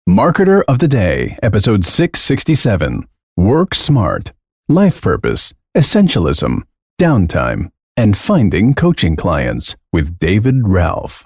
Marketer of the Day, episode 667. Work Smart, Life Purpose, Essentialism, Downtime, and Finding Coaching Clients with David Ralph.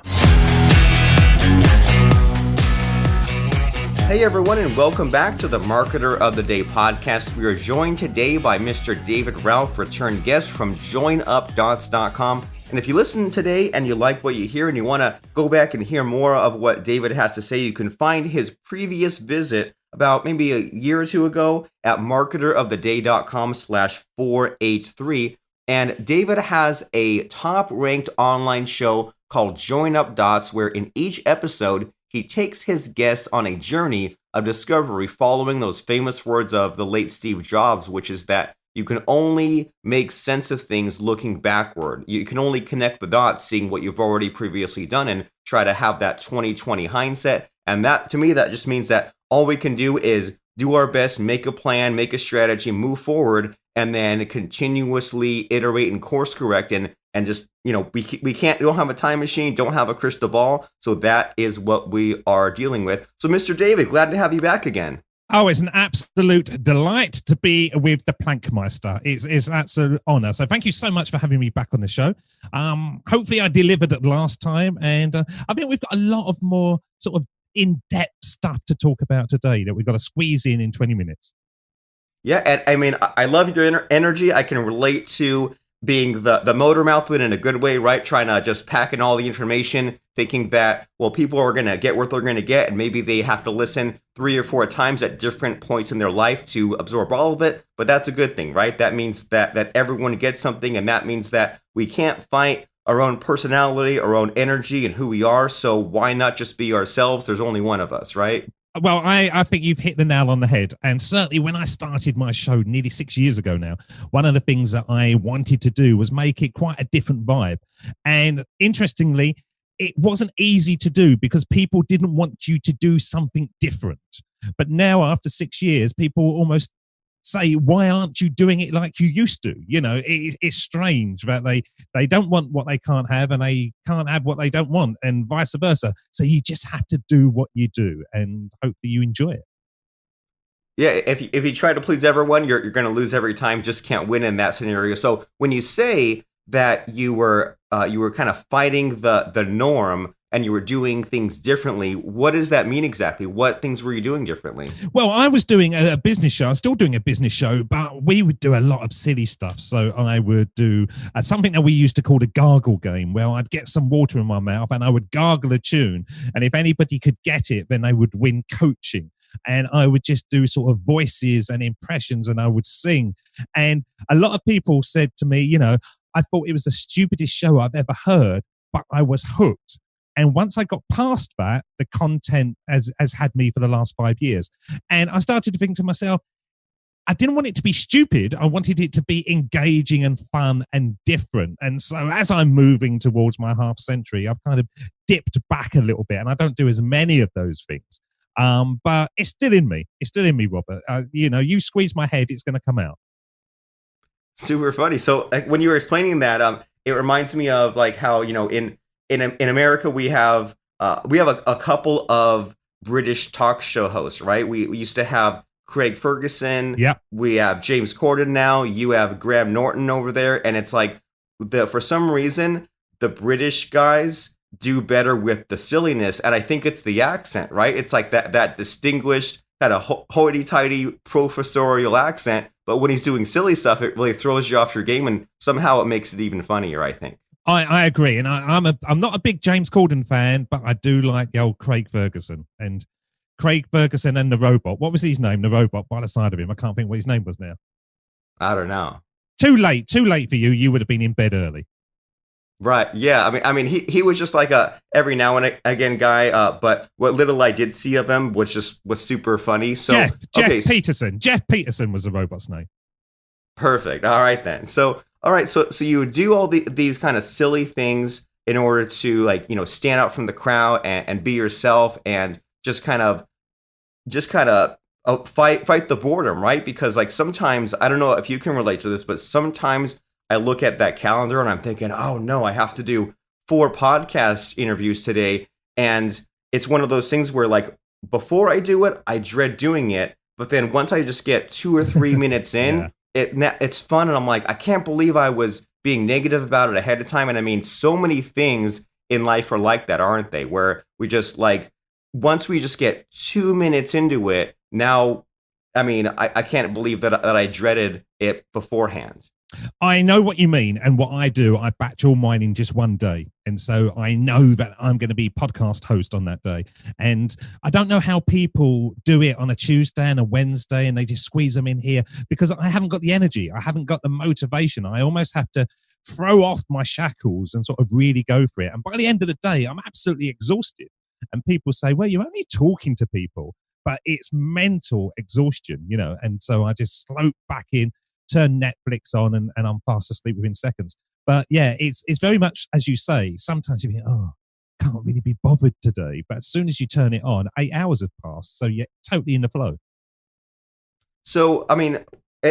Hey everyone, and welcome back to the Marketer of the Day podcast. We are joined today by Mr. David Ralph, return guest from joinupdots.com. And if you listen today and you like what you hear and you want to go back and hear more of what David has to say, you can find his previous visit about maybe a year or two ago at marketeroftheday.com/483. And David has a top-ranked online show called Join Up Dots, where in each episode, he takes his guests on a journey of discovery following those famous words of the late Steve Jobs, which is that you can only make sense of things looking backward. You can only connect the dots seeing what you've already previously done and try to have that 20/20 hindset. And that, to me, that just means that all we can do is do our best, make a plan, make a strategy, move forward, and then continuously iterate and course correct. And just, we don't have a time machine, don't have a crystal ball. So that is what we are dealing with. So Mr. David, glad to have you back again. Oh, it's an absolute delight to be with the Plankmeister. It's an absolute honor. So thank you so much for having me back on the show. Hopefully I delivered it last time. And I think we've got a lot of more sort of in-depth stuff to talk about today that we've got to squeeze in 20 minutes. Yeah, and I mean, I love your energy. I can relate to being the motor mouth, but in a good way, right? Trying to just pack in all the information, thinking that, well, people are going to get what they're going to get, and maybe they have to listen 3 or 4 times at different points in their life to absorb all of it. But that's a good thing, right? That means that everyone gets something, and that means that we can't fight our own personality, our own energy, and who we are. So why not just be ourselves? There's only one of us, right? Well, I think you've hit the nail on the head. And certainly when I started my show nearly 6 years ago now, one of the things that I wanted to do was make it quite a different vibe. And interestingly, it wasn't easy to do because people didn't want you to do something different. But now after 6 years, people almost say, why aren't you doing it like you used to? It's strange that they don't want what they can't have and they can't have what they don't want and vice versa. So you just have to do what you do and hope that you enjoy it. Yeah, if you try to please everyone, you're going to lose every time. Just can't win in that scenario. So when you say that you were kind of fighting the norm and you were doing things differently, what does that mean exactly? What things were you doing differently? Well, I was doing a business show. I'm still doing a business show, but we would do a lot of silly stuff. So I would do something that we used to call the gargle game, where I'd get some water in my mouth and I would gargle a tune. And if anybody could get it, then they would win coaching. And I would just do sort of voices and impressions and I would sing. And a lot of people said to me, I thought it was the stupidest show I've ever heard, but I was hooked. And once I got past that, the content has had me for the last 5 years. And I started to think to myself, I didn't want it to be stupid. I wanted it to be engaging and fun and different. And so as I'm moving towards my half century, I've kind of dipped back a little bit and I don't do as many of those things. But it's still in me. It's still in me, Robert. You squeeze my head, it's going to come out. Super funny. So when you were explaining that, it reminds me of like how, in America, we have a couple of British talk show hosts, right? We used to have Craig Ferguson. Yeah. We have James Corden now. You have Graham Norton over there. And it's like, for some reason, the British guys do better with the silliness. And I think it's the accent, right? It's like that distinguished kind of hoity-toity professorial accent. But when he's doing silly stuff, it really throws you off your game. And somehow it makes it even funnier, I think. I agree, and I'm not a big James Corden fan, but I do like the old Craig Ferguson and the robot. What was his name? The robot by the side of him. I can't think what his name was now. I don't know. Too late for you. You would have been in bed early. Right. Yeah. I mean, he was just like a every now and again guy. But what little I did see of him was super funny. So Jeff Peterson. Jeff Peterson was the robot's name. Perfect. All right then. So. All right, so you do all these kind of silly things in order to stand out from the crowd and be yourself and just kind of fight the boredom, right? Because like sometimes, I don't know if you can relate to this, but sometimes I look at that calendar and I'm thinking, oh no, I have to do 4 podcast interviews today, and it's one of those things where like before I do it, I dread doing it. But then once I just get 2 or 3 minutes Yeah. in, it's fun. And I'm like, I can't believe I was being negative about it ahead of time. And I mean, so many things in life are like that, aren't they? Where we just like, once we just get 2 minutes into it, now, I mean, I can't believe that I dreaded it beforehand. I know what you mean. And what I do, I batch all mine in just one day. And so I know that I'm going to be podcast host on that day. And I don't know how people do it on a Tuesday and a Wednesday and they just squeeze them in here, because I haven't got the energy. I haven't got the motivation. I almost have to throw off my shackles and sort of really go for it. And by the end of the day, I'm absolutely exhausted. And people say, well, you're only talking to people, but it's mental exhaustion, you know. And so I just slope back in, turn Netflix on, and I'm fast asleep within seconds. But yeah, it's very much as you say. Sometimes you think, oh, can't really be bothered today. But as soon as you turn it on, 8 hours have passed, so you're totally in the flow. So, I mean,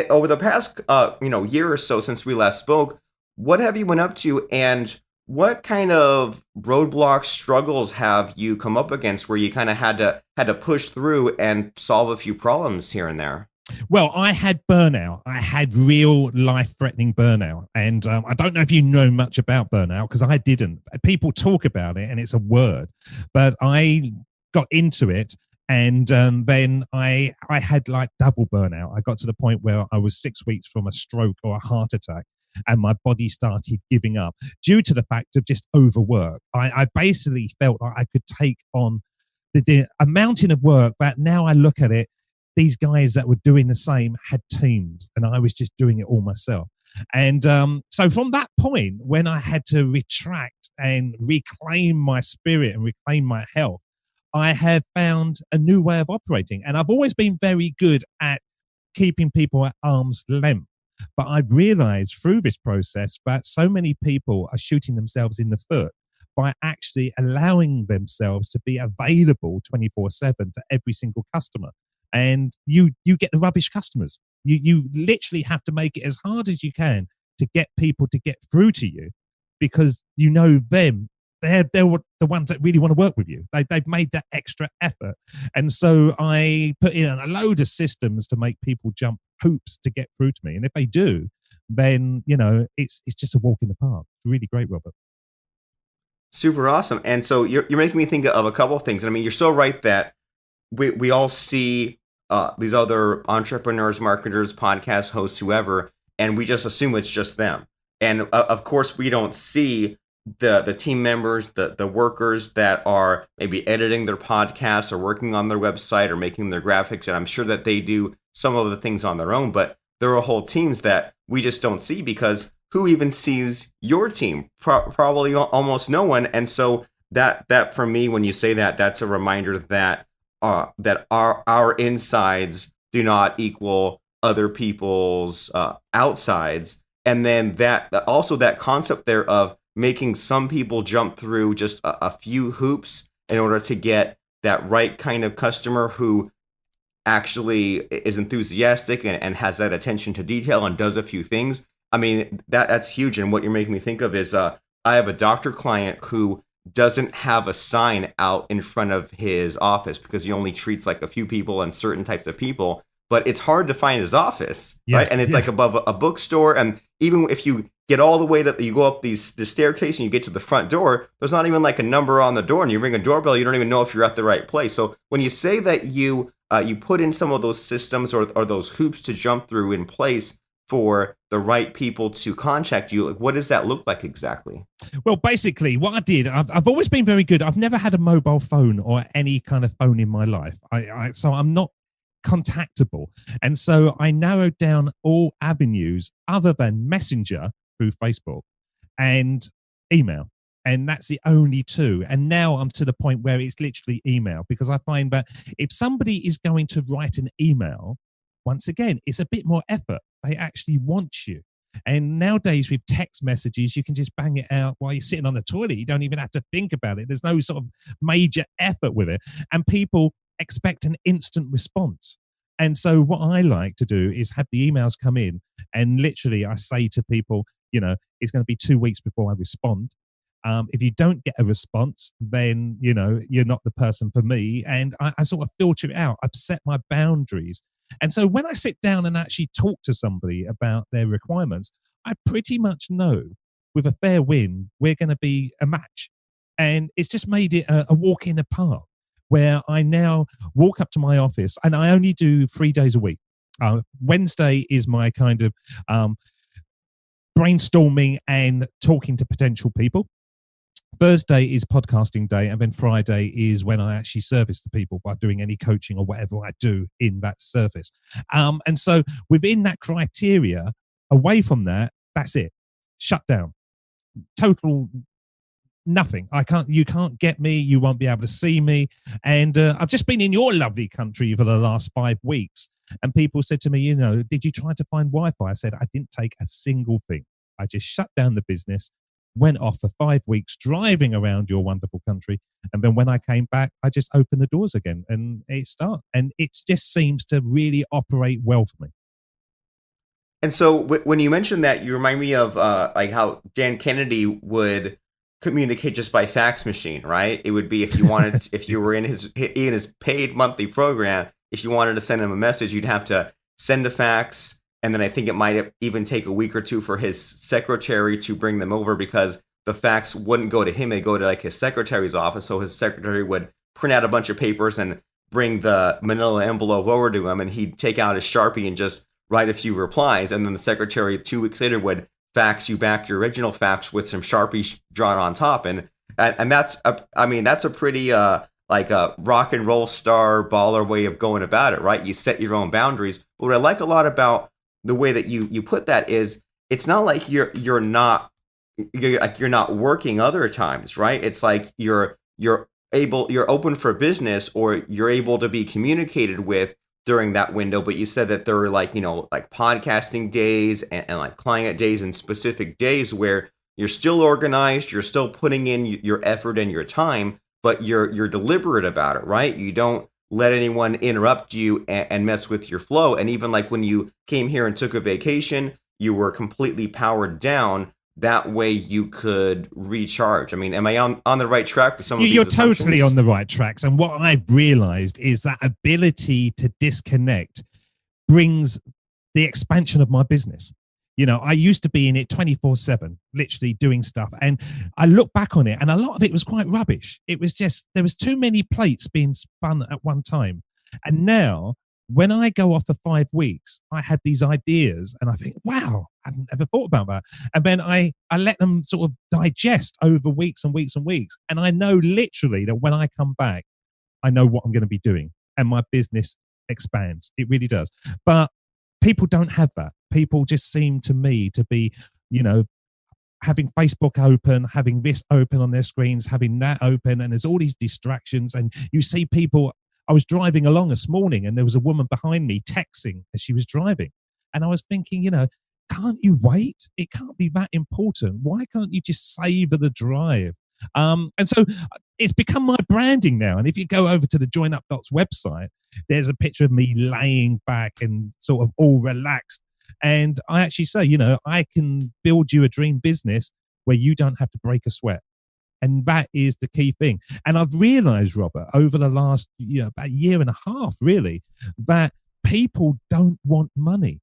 over the past year or so since we last spoke, what have you been up to, and what kind of roadblocks, struggles have you come up against where you kind of had to push through and solve a few problems here and there? Well, I had burnout. I had real life-threatening burnout, and I don't know if you know much about burnout, because I didn't. People talk about it, and it's a word, but I got into it, and then I had like double burnout. I got to the point where I was 6 weeks from a stroke or a heart attack, and my body started giving up due to the fact of just overwork. I basically felt like I could take on a mountain of work, but now I look at it, these guys that were doing the same had teams, and I was just doing it all myself. And so from that point, when I had to retract and reclaim my spirit and reclaim my health, I have found a new way of operating. And I've always been very good at keeping people at arm's length. But I've realized through this process that so many people are shooting themselves in the foot by actually allowing themselves to be available 24/7 to every single customer. And you get the rubbish customers. You literally have to make it as hard as you can to get people to get through to you, because you know them. They're the ones that really want to work with you. They've made that extra effort. And so I put in a load of systems to make people jump hoops to get through to me. And if they do, then, you know, it's just a walk in the park. It's really great, Robert. Super awesome. And so you're making me think of a couple of things. And I mean, you're so right that we all see these other entrepreneurs, marketers, podcast hosts, whoever, and we just assume it's just them. And of course, we don't see the team members, the workers that are maybe editing their podcasts or working on their website or making their graphics. And I'm sure that they do some of the things on their own, but there are whole teams that we just don't see, because who even sees your team? Probably almost no one. And so that for me, when you say that, that's a reminder that that our insides do not equal other people's outsides. And then that also that concept there of making some people jump through just a few hoops in order to get that right kind of customer who actually is enthusiastic and has that attention to detail and does a few things. I mean, that's huge. And what you're making me think of is I have a doctor client who doesn't have a sign out in front of his office because he only treats like a few people and certain types of people. But it's hard to find his office, right? And it's like above a bookstore. And even if you get all the way you go up the staircase and you get to the front door, there's not even like a number on the door, and you ring a doorbell, you don't even know if you're at the right place. So when you say that you put in some of those systems or those hoops to jump through in place for the right people to contact you, like, what does that look like exactly? Well, basically, what I did, I've always been very good. I've never had a mobile phone or any kind of phone in my life. So I'm not contactable. And so I narrowed down all avenues other than Messenger through Facebook and email. And that's the only two. And now I'm to the point where it's literally email, because I find that if somebody is going to write an email, once again, it's a bit more effort. They actually want you. And nowadays with text messages, you can just bang it out while you're sitting on the toilet. You don't even have to think about it. There's no sort of major effort with it. And people expect an instant response. And so what I like to do is have the emails come in, and literally I say to people, you know, it's going to be 2 weeks before I respond. If you don't get a response, then, you're not the person for me. And I sort of filter it out. I've set my boundaries. And so when I sit down and actually talk to somebody about their requirements, I pretty much know with a fair win, we're going to be a match. And it's just made it a walk in the park where I now walk up to my office, and I only do 3 days a week. Wednesday is my kind of brainstorming and talking to potential people. Thursday is podcasting day, and then Friday is when I actually service the people by doing any coaching or whatever I do in that service. And so within that criteria, away from that, that's it. Shut down. Total nothing. You can't get me. You won't be able to see me. And I've just been in your lovely country for the last 5 weeks. And people said to me, did you try to find Wi-Fi? I said, I didn't take a single thing. I just shut down the business, went off for 5 weeks driving around your wonderful country. And then when I came back, I just opened the doors again and it started. And it just seems to really operate well for me. And so when you mentioned that, you remind me of like how Dan Kennedy would communicate just by fax machine, right? It would be if you wanted, if you were in his paid monthly program, if you wanted to send him a message, you'd have to send a fax. And then I think it might even take a week or two for his secretary to bring them over, because the fax wouldn't go to him. It'd go to like his secretary's office. So his secretary would print out a bunch of papers and bring the manila envelope over to him. And he'd take out his Sharpie and just write a few replies. And then the secretary 2 weeks later would fax you back your original fax with some Sharpies drawn on top. And that's a pretty like a rock and roll star baller way of going about it, right? You set your own boundaries. But what I like a lot about the way that you put that is, it's not like you're not working other times, right? It's like you're open for business, or you're able to be communicated with during that window. But you said that there were like podcasting days and like client days and specific days where you're still organized, you're still putting in your effort and your time, but you're deliberate about it, right? You don't let anyone interrupt you and mess with your flow. And even like when you came here and took a vacation, you were completely powered down. That way you could recharge. I mean, am I on the right track with some of these assumptions? You're totally on the right tracks. And what I've realized is that ability to disconnect brings the expansion of my business. I used to be in it 24/7, literally doing stuff. And I look back on it, and a lot of it was quite rubbish. It was just, there was too many plates being spun at one time. And now, when I go off for 5 weeks, I had these ideas and I think, wow, I haven't ever thought about that. And then I let them sort of digest over weeks and weeks and weeks. And I know literally that when I come back, I know what I'm going to be doing, and my business expands. It really does. But people don't have that. People just seem to me to be, having Facebook open, having this open on their screens, having that open, and there's all these distractions. And you see people. I was driving along this morning, and there was a woman behind me texting as she was driving. And I was thinking, can't you wait? It can't be that important. Why can't you just savor the drive? And so it's become my branding now. And if you go over to the Join Up Dots website, there's a picture of me laying back and sort of all relaxed. And I actually say, I can build you a dream business where you don't have to break a sweat. And that is the key thing. And I've realized, Robert, over the last about a year and a half, really, that people don't want money.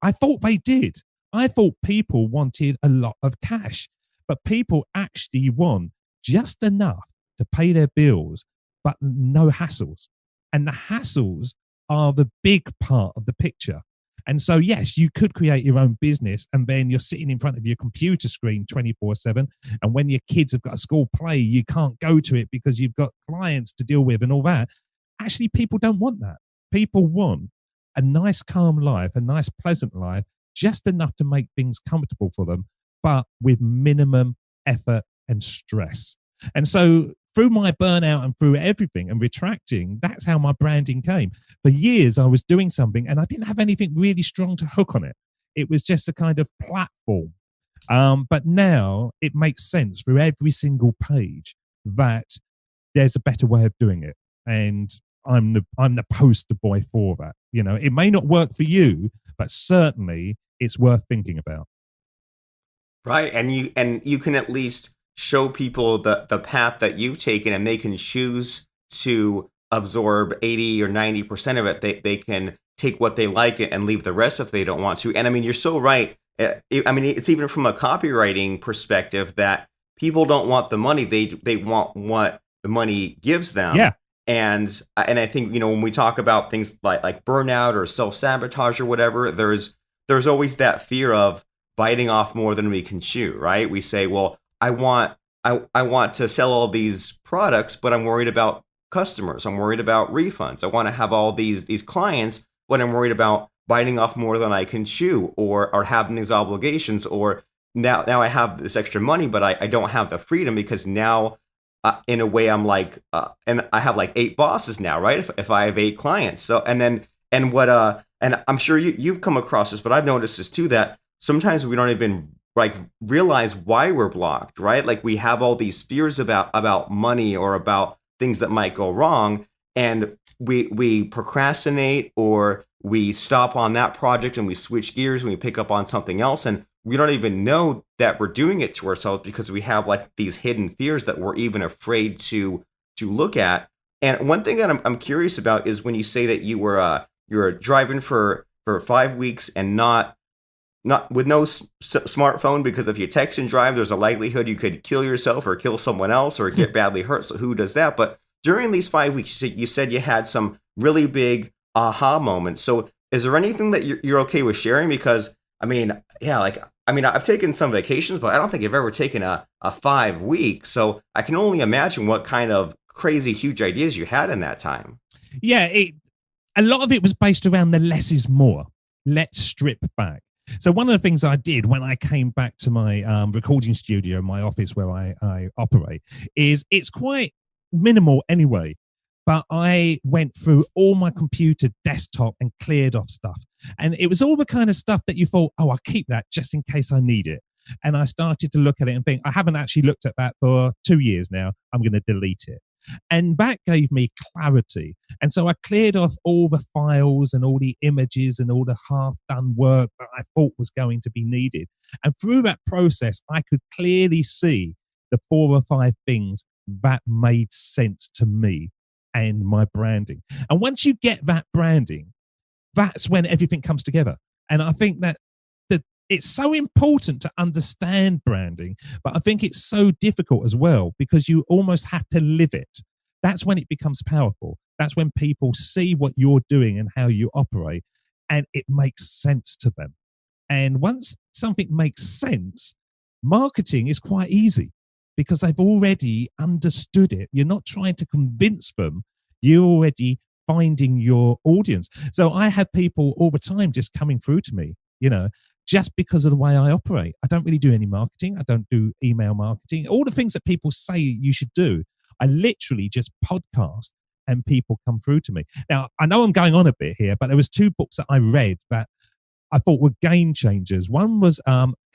I thought they did. I thought people wanted a lot of cash, but people actually want just enough to pay their bills, but no hassles. And the hassles are the big part of the picture. And so, yes, you could create your own business, and then you're sitting in front of your computer screen 24/7. And when your kids have got a school play, you can't go to it because you've got clients to deal with and all that. Actually, people don't want that. People want a nice, calm life, a nice, pleasant life, just enough to make things comfortable for them, but with minimum effort and stress. And so through my burnout and through everything and retracting, that's how my branding came. For years, I was doing something and I didn't have anything really strong to hook on it. It was just a kind of platform. But now it makes sense through every single page that there's a better way of doing it. And I'm the poster boy for that. It may not work for you, but certainly it's worth thinking about. Right. And you can at least show people the path that you've taken, and they can choose to absorb 80 or 90% of it. They can take what they like and leave the rest if they don't want to. And I mean, you're so right. I mean, it's even from a copywriting perspective that people don't want the money. They want what the money gives them. Yeah. And I think, when we talk about things like burnout or self-sabotage or whatever, there's always that fear of biting off more than we can chew, right? We say, well, I want to sell all these products, but I'm worried about customers. I'm worried about refunds. I want to have all these clients, but I'm worried about biting off more than I can chew, or having these obligations, or now I have this extra money, but I don't have the freedom, because now in a way I'm like, and I have like 8 bosses now, right? If I have 8 clients. So, and I'm sure you've come across this, but I've noticed this too, that sometimes we don't even like realize why we're blocked, right? Like we have all these fears about money or about things that might go wrong, and we procrastinate, or we stop on that project and we switch gears and we pick up on something else, and we don't even know that we're doing it to ourselves, because we have like these hidden fears that we're even afraid to look at. And one thing that I'm curious about is when you say that you were driving for 5 weeks and not with no smartphone, because if you text and drive, there's a likelihood you could kill yourself or kill someone else or get badly hurt. So who does that? But during these 5 weeks, you said you had some really big aha moments. So is there anything that you're okay with sharing? Because I mean, yeah, I've taken some vacations, but I don't think I've ever taken a 5 week. So I can only imagine what kind of crazy, huge ideas you had in that time. Yeah, a lot of it was based around the less is more. Let's strip back. So one of the things I did when I came back to my recording studio, my office where I operate, is it's quite minimal anyway. But I went through all my computer desktop and cleared off stuff. And it was all the kind of stuff that you thought, oh, I'll keep that just in case I need it. And I started to look at it and think, I haven't actually looked at that for 2 years now. I'm going to delete it. And that gave me clarity. And so I cleared off all the files and all the images and all the half-done work that I thought was going to be needed. And through that process, I could clearly see the 4 or 5 things that made sense to me and my branding. And once you get that branding, that's when everything comes together. And I think that it's so important to understand branding, but I think it's so difficult as well, because you almost have to live it. That's when it becomes powerful. That's when people see what you're doing and how you operate, and it makes sense to them. And once something makes sense, marketing is quite easy, because they've already understood it. You're not trying to convince them. You're already finding your audience. So I have people all the time just coming through to me, just because of the way I operate. I don't really do any marketing. I don't do email marketing. All the things that people say you should do, I literally just podcast and people come through to me. Now, I know I'm going on a bit here, but there was 2 books that I read that I thought were game changers. One was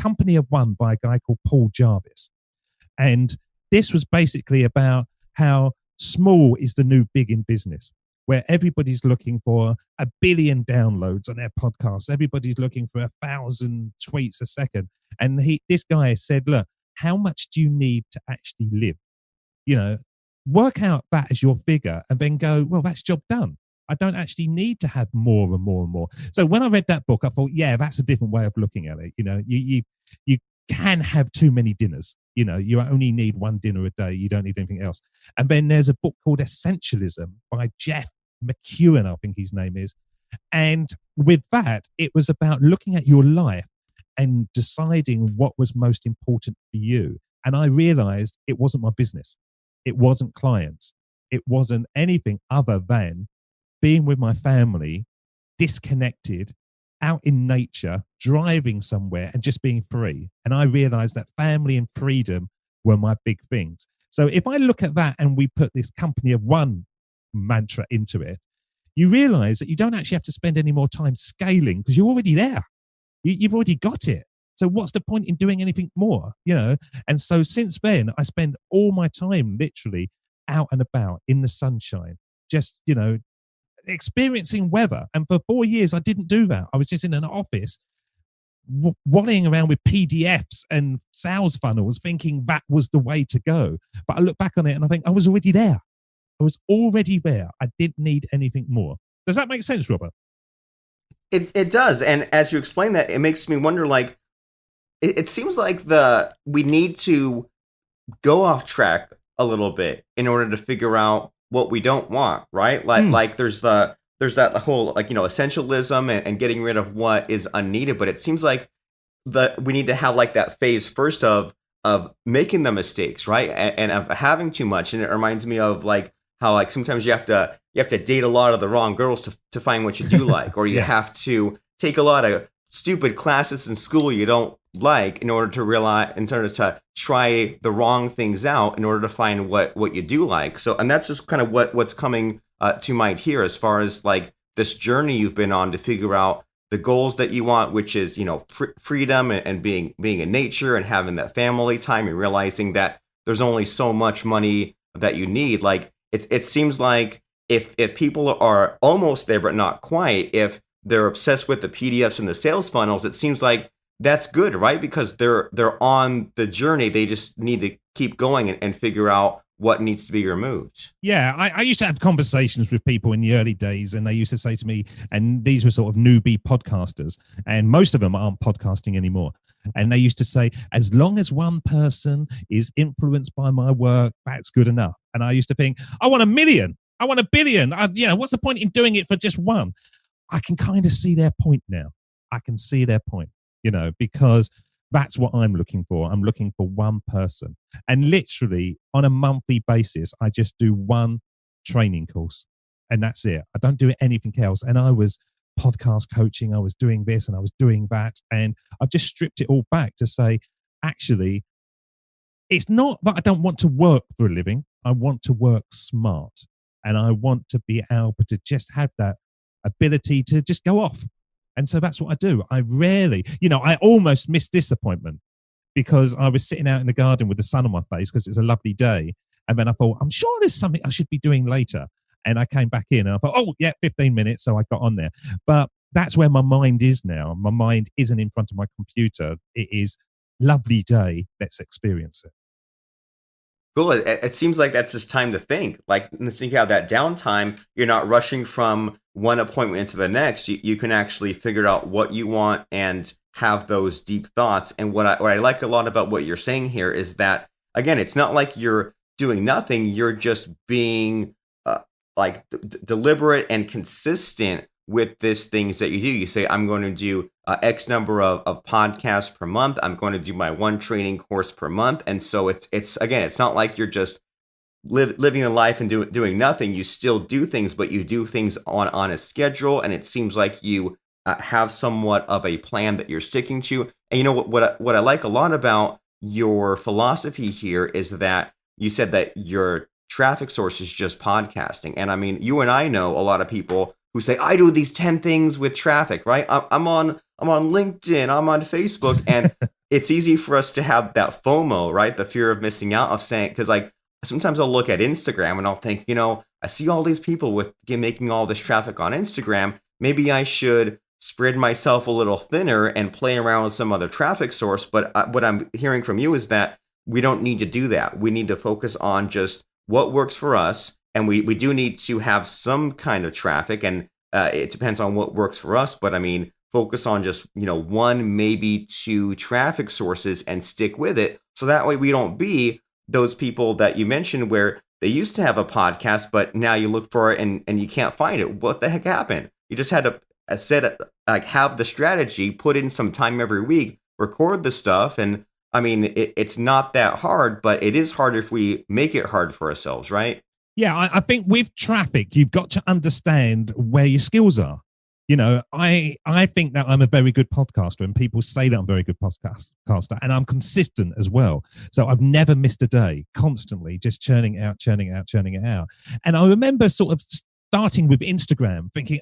Company of One by a guy called Paul Jarvis. And this was basically about how small is the new big in business, where everybody's looking for 1 billion downloads on their podcasts. Everybody's looking for 1,000 tweets a second. And this guy said, look, how much do you need to actually live? Work out that as your figure and then go, well, that's job done. I don't actually need to have more and more and more. So when I read that book, I thought, yeah, that's a different way of looking at it. You can have too many dinners. You only need 1 dinner a day. You don't need anything else. And then there's a book called Essentialism by Jeff McEwen, I think his name is. And with that, it was about looking at your life and deciding what was most important for you. And I realized it wasn't my business. It wasn't clients. It wasn't anything other than being with my family, disconnected, out in nature, driving somewhere and just being free. And I realized that family and freedom were my big things. So if I look at that and we put this Company of One mantra into it, you realize that you don't actually have to spend any more time scaling, because you're already there. You've already got it. So what's the point in doing anything more? And so since then, I spend all my time literally out and about in the sunshine, just, experiencing weather. And for 4 years, I didn't do that. I was just in an office wallying around with PDFs and sales funnels thinking that was the way to go. But I look back on it and I think I was already there. I was already there. I didn't need anything more. Does that make sense, Robert? It does. And as you explain that, it makes me wonder, like, it seems like we need to go off track a little bit in order to figure out what we don't want, right? Like there's that whole, like, essentialism and getting rid of what is unneeded. But it seems like we need to have like that phase first of making the mistakes, right? And of having too much. And it reminds me of like how, like, sometimes you have to date a lot of the wrong girls to find what you do like, or you have to take a lot of stupid classes in school you don't like in order to try the wrong things out in order to find what you do like. So, and that's just kind of what's coming to mind here, as far as like this journey you've been on to figure out the goals that you want, which is, freedom and being in nature and having that family time, and realizing that there's only so much money that you need. Like, it seems like if people are almost there but not quite, if they're obsessed with the PDFs and the sales funnels, it seems like that's good, right? Because they're on the journey. They just need to keep going and figure out what needs to be removed. Yeah, I used to have conversations with people in the early days, and they used to say to me, and these were sort of newbie podcasters, and most of them aren't podcasting anymore. And they used to say, as long as one person is influenced by my work, that's good enough. And I used to think, I want 1 million. I want 1 billion. What's the point in doing it for just one? I can kind of see their point now. I can see their point, because that's what I'm looking for. I'm looking for one person. And literally on a monthly basis, I just do one training course, and that's it. I don't do anything else. And I was podcast coaching. I was doing this and I was doing that. And I've just stripped it all back to say, actually, it's not that I don't want to work for a living. I want to work smart, and I want to be able to just have that ability to just go off. And so that's what I do. I rarely, I almost missed this appointment because I was sitting out in the garden with the sun on my face because it's a lovely day. And then I thought, I'm sure there's something I should be doing later. And I came back in and I thought, 15 minutes. So I got on there. But that's where my mind is now. My mind isn't in front of my computer. It is lovely day. Let's experience it. Cool. It seems like that's just time to think. Like, since you have that downtime, you're not rushing from one appointment into the next. You can actually figure out what you want and have those deep thoughts. And what I like a lot about what you're saying here is that, again, it's not like you're doing nothing. You're just being deliberate and consistent with these things that you do. You say, I'm going to do X number of podcasts per month. I'm going to do my one training course per month. And so it's again, it's not like you're just living a life and doing nothing. You still do things, but you do things on a schedule. And it seems like you have somewhat of a plan that you're sticking to. And what I like a lot about your philosophy here is that you said that your traffic source is just podcasting. And I mean, you and I know a lot of people who say, I do these 10 things with traffic, right? I'm on LinkedIn, I'm on Facebook, and it's easy for us to have that FOMO, right? The fear of missing out, of saying, because like sometimes I'll look at Instagram and I'll think, I see all these people making all this traffic on Instagram. Maybe I should spread myself a little thinner and play around with some other traffic source. But what I'm hearing from you is that we don't need to do that. We need to focus on just what works for us. And we do need to have some kind of traffic, and it depends on what works for us. But I mean, focus on just, one, maybe two traffic sources and stick with it. So that way we don't be those people that you mentioned where they used to have a podcast, but now you look for it and you can't find it. What the heck happened? You just had to have the strategy, put in some time every week, record the stuff. And I mean, it's not that hard, but it is hard if we make it hard for ourselves, right? Yeah, I think with traffic, you've got to understand where your skills are. I think that I'm a very good podcaster, and people say that I'm a very good podcaster, and I'm consistent as well. So I've never missed a day, constantly just churning it out. And I remember sort of starting with Instagram, thinking,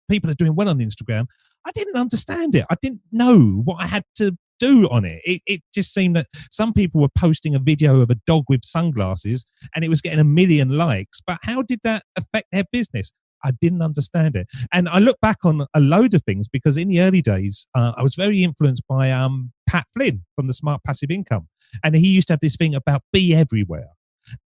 people are doing well on Instagram. I didn't understand it. I didn't know what I had to do on it. It just seemed that some people were posting a video of a dog with sunglasses and it was getting 1 million likes. But how did that affect their business? I didn't understand it. And I look back on a load of things because in the early days, I was very influenced by Pat Flynn from the Smart Passive Income. And he used to have this thing about be everywhere.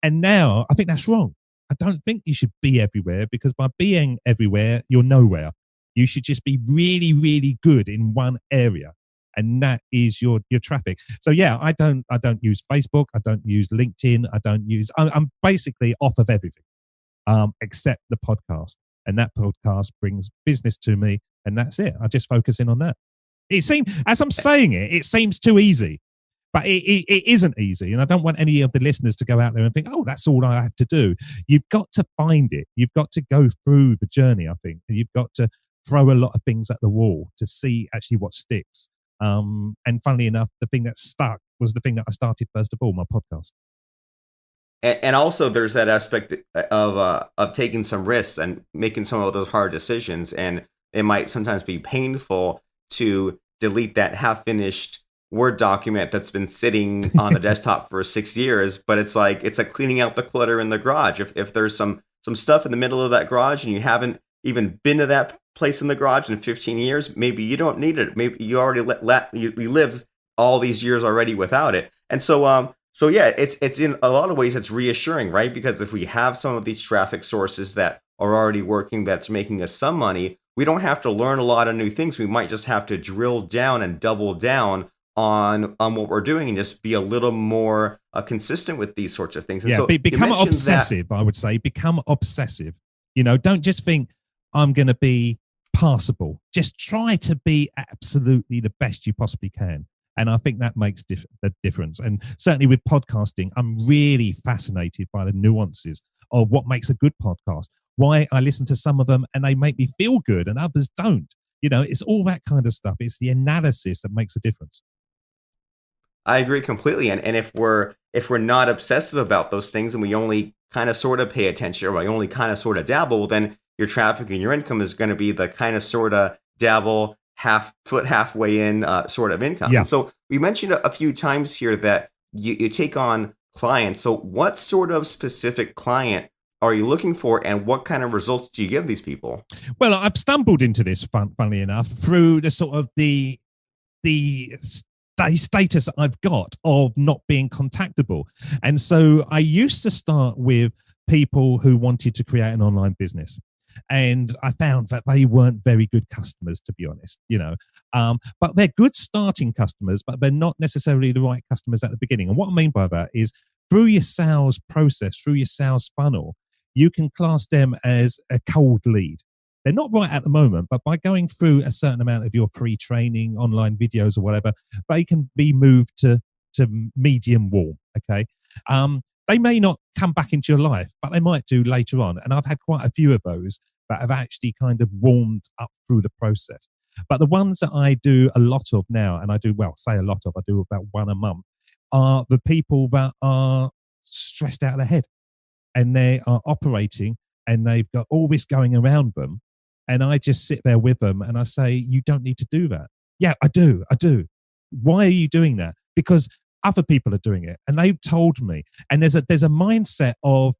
And now I think that's wrong. I don't think you should be everywhere, because by being everywhere, you're nowhere. You should just be really, really good in one area. And that is your traffic. So yeah, I don't use Facebook. I don't use LinkedIn. I'm basically off of everything, except the podcast. And that podcast brings business to me. And that's it. I just focus in on that. It seems, as I'm saying it seems too easy. But it isn't easy. And I don't want any of the listeners to go out there and think, oh, that's all I have to do. You've got to find it. You've got to go through the journey, I think. And you've got to throw a lot of things at the wall to see actually what sticks. And funnily enough, the thing that stuck was the thing that I started first of all, my podcast. And also there's that aspect of taking some risks and making some of those hard decisions. And it might sometimes be painful to delete that half-finished Word document that's been sitting on the desktop for 6 years, but it's like cleaning out the clutter in the garage. If there's some stuff in the middle of that garage and you haven't even been to that place in the garage in 15 years, maybe you don't need it. Maybe you already you lived all these years already without it. And so yeah, it's in a lot of ways it's reassuring, right? Because if we have some of these traffic sources that are already working, that's making us some money, we don't have to learn a lot of new things. We might just have to drill down and double down on what we're doing and just be a little more consistent with these sorts of things. And yeah, so become obsessive, I would say. Become obsessive. Don't just think I'm going to be passable. Just try to be absolutely the best you possibly can. And I think that makes the difference. And certainly with podcasting, I'm really fascinated by the nuances of what makes a good podcast, why I listen to some of them and they make me feel good and others don't. It's all that kind of stuff. It's the analysis that makes a difference. I agree completely. And if we're not obsessive about those things and we only kind of sort of pay attention, or we only kind of sort of dabble, then your traffic and your income is going to be the kind of sort of dabble, halfway in sort of income. Yeah. And so we mentioned a few times here that you take on clients. So what sort of specific client are you looking for, and what kind of results do you give these people? Well, I've stumbled into this, funnily enough, through the sort of the status I've got of not being contactable. And so I used to start with people who wanted to create an online business. And I found that they weren't very good customers, to be honest, but they're good starting customers, but they're not necessarily the right customers at the beginning. And what I mean by that is through your sales process, through your sales funnel, you can class them as a cold lead. They're not right at the moment, but by going through a certain amount of your free training, online videos or whatever, they can be moved to medium warm, okay? They may not come back into your life, but they might do later on. And I've had quite a few of those that have actually kind of warmed up through the process. But the ones that I do a lot of now, and I do about one a month, are the people that are stressed out of their head and they are operating and they've got all this going around them. And I just sit there with them and I say, you don't need to do that. Yeah, I do. Why are you doing that? Because other people are doing it and they've told me. And there's a mindset of,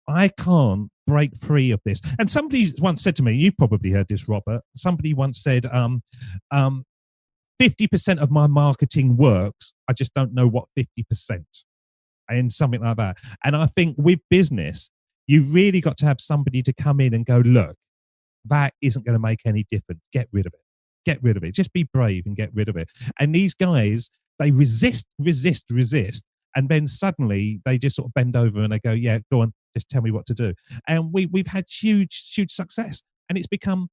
I can't break free of this. And somebody once said to me, you've probably heard this, Robert. Somebody once said, 50% of my marketing works. I just don't know what 50%, and something like that. And I think with business, you've really got to have somebody to come in and go, look, that isn't going to make any difference. Get rid of it. Just be brave and get rid of it. And these guys, they resist. And then suddenly they just sort of bend over and they go, yeah, go on, just tell me what to do. And we've had huge success. And it's become,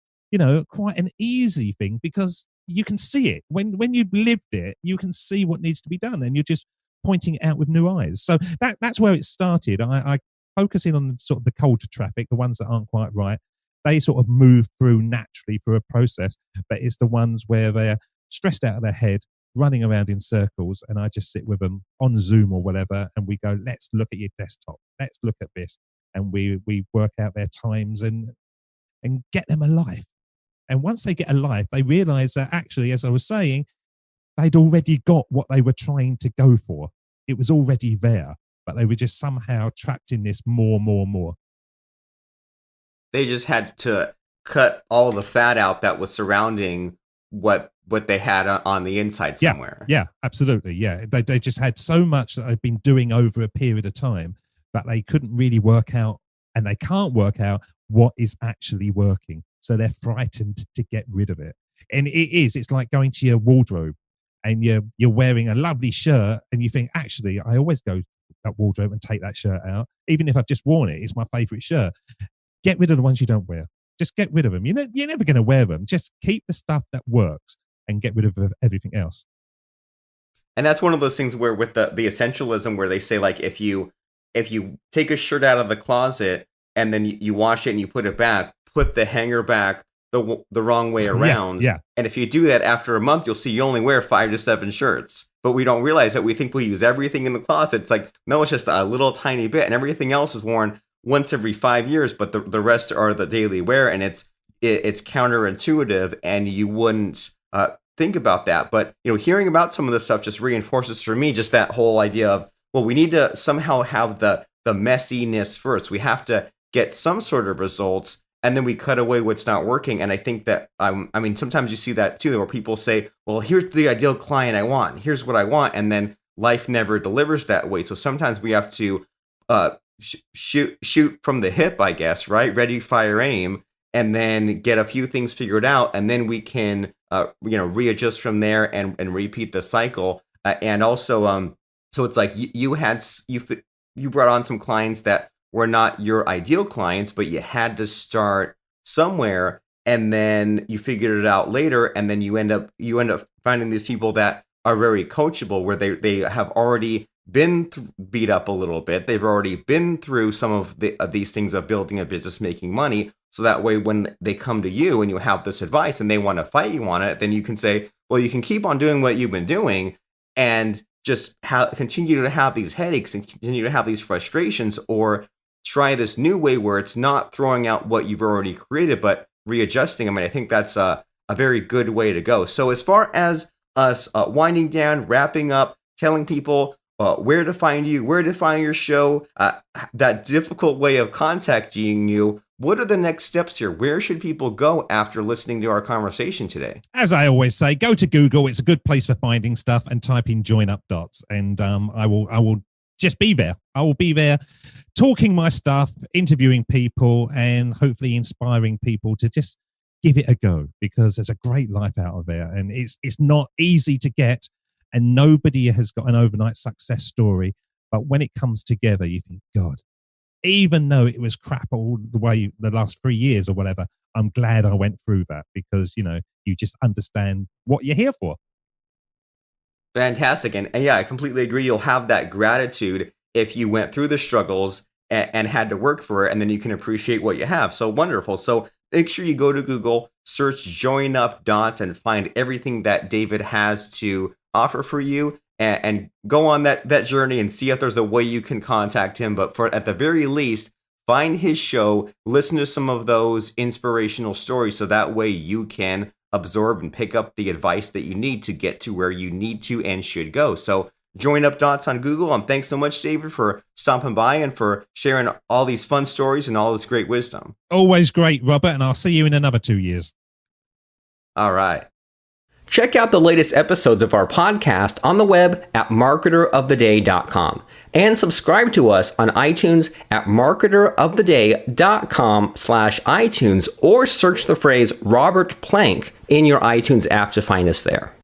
quite an easy thing because you can see it. When you've lived it, you can see what needs to be done and you're just pointing it out with new eyes. So that's where it started. I focus in on sort of the cold traffic, the ones that aren't quite right. They sort of move through naturally through a process, but it's the ones where they're stressed out of their head, running around in circles, and I just sit with them on Zoom or whatever, and we go, let's look at your desktop, let's look at this, and we work out their times and get them a life. And once they get a life, they realize that actually, as I was saying, they'd already got what they were trying to go for. It was already there, but they were just somehow trapped in this more. They just had to cut all the fat out that was surrounding what they had on the inside somewhere. Yeah, absolutely. Yeah, they just had so much that they've been doing over a period of time that they couldn't really work out, and they can't work out what is actually working. So they're frightened to get rid of it. And it's like going to your wardrobe and you're wearing a lovely shirt and you think, actually, I always go to that wardrobe and take that shirt out. Even if I've just worn it, it's my favorite shirt. Get rid of the ones you don't wear. Just get rid of them. You're never going to wear them. Just keep the stuff that works and get rid of everything else. And that's one of those things where with the essentialism, where they say, like, if you take a shirt out of the closet and then you wash it and you put it back, put the hanger back the wrong way around. Yeah. And if you do that after a month, you'll see you only wear 5 to 7 shirts. But we don't realize that. We think we use everything in the closet. It's like, no, it's just a little tiny bit, and everything else is worn once every 5 years, but the rest are the daily wear, and it's counterintuitive, and you wouldn't think about that. But hearing about some of this stuff just reinforces for me just that whole idea of, well, we need to somehow have the messiness first. We have to get some sort of results, and then we cut away what's not working. And I think that sometimes you see that too, where people say, well, here's the ideal client I want, here's what I want, and then life never delivers that way. So sometimes we have to shoot from the hip, I guess, right? Ready, fire, aim, and then get a few things figured out, and then we can readjust from there and repeat the cycle. And also, so it's like you brought on some clients that were not your ideal clients, but you had to start somewhere, and then you figured it out later, and then you end up finding these people that are very coachable, where they have already been beat up a little bit. They've already been through some of these things of building a business, making money. So that way, when they come to you and you have this advice and they want to fight you on it, then you can say, well, you can keep on doing what you've been doing and just continue to have these headaches and continue to have these frustrations, or try this new way where it's not throwing out what you've already created, but readjusting. I think that's a very good way to go. So as far as us winding down, wrapping up, telling people where to find you, where to find your show, that difficult way of contacting you, what are the next steps here? Where should people go after listening to our conversation today? As I always say, go to Google. It's a good place for finding stuff, and type in Join Up Dots, and I will just be there. I will be there talking my stuff, interviewing people, and hopefully inspiring people to just give it a go, because there's a great life out of there, and it's not easy to get, and nobody has got an overnight success story. But when it comes together, you think, God, even though it was crap all the way the last 3 years or whatever, I'm glad I went through that, because, you just understand what you're here for. Fantastic. And yeah, I completely agree. You'll have that gratitude if you went through the struggles and had to work for it, and then you can appreciate what you have. So wonderful. So make sure you go to Google, search Join Up Dots, and find everything that David has to offer for you, and go on that journey and see if there's a way you can contact him. But at the very least, find his show, listen to some of those inspirational stories, so that way you can absorb and pick up the advice that you need to get to where you need to and should go. So Join Up Dots on Google. And thanks so much, David, for stopping by and for sharing all these fun stories and all this great wisdom. Always great, Robert, and I'll see you in another 2 years. All right. Check out the latest episodes of our podcast on the web at marketeroftheday.com, and subscribe to us on iTunes at marketeroftheday.com/iTunes, or search the phrase Robert Plank in your iTunes app to find us there.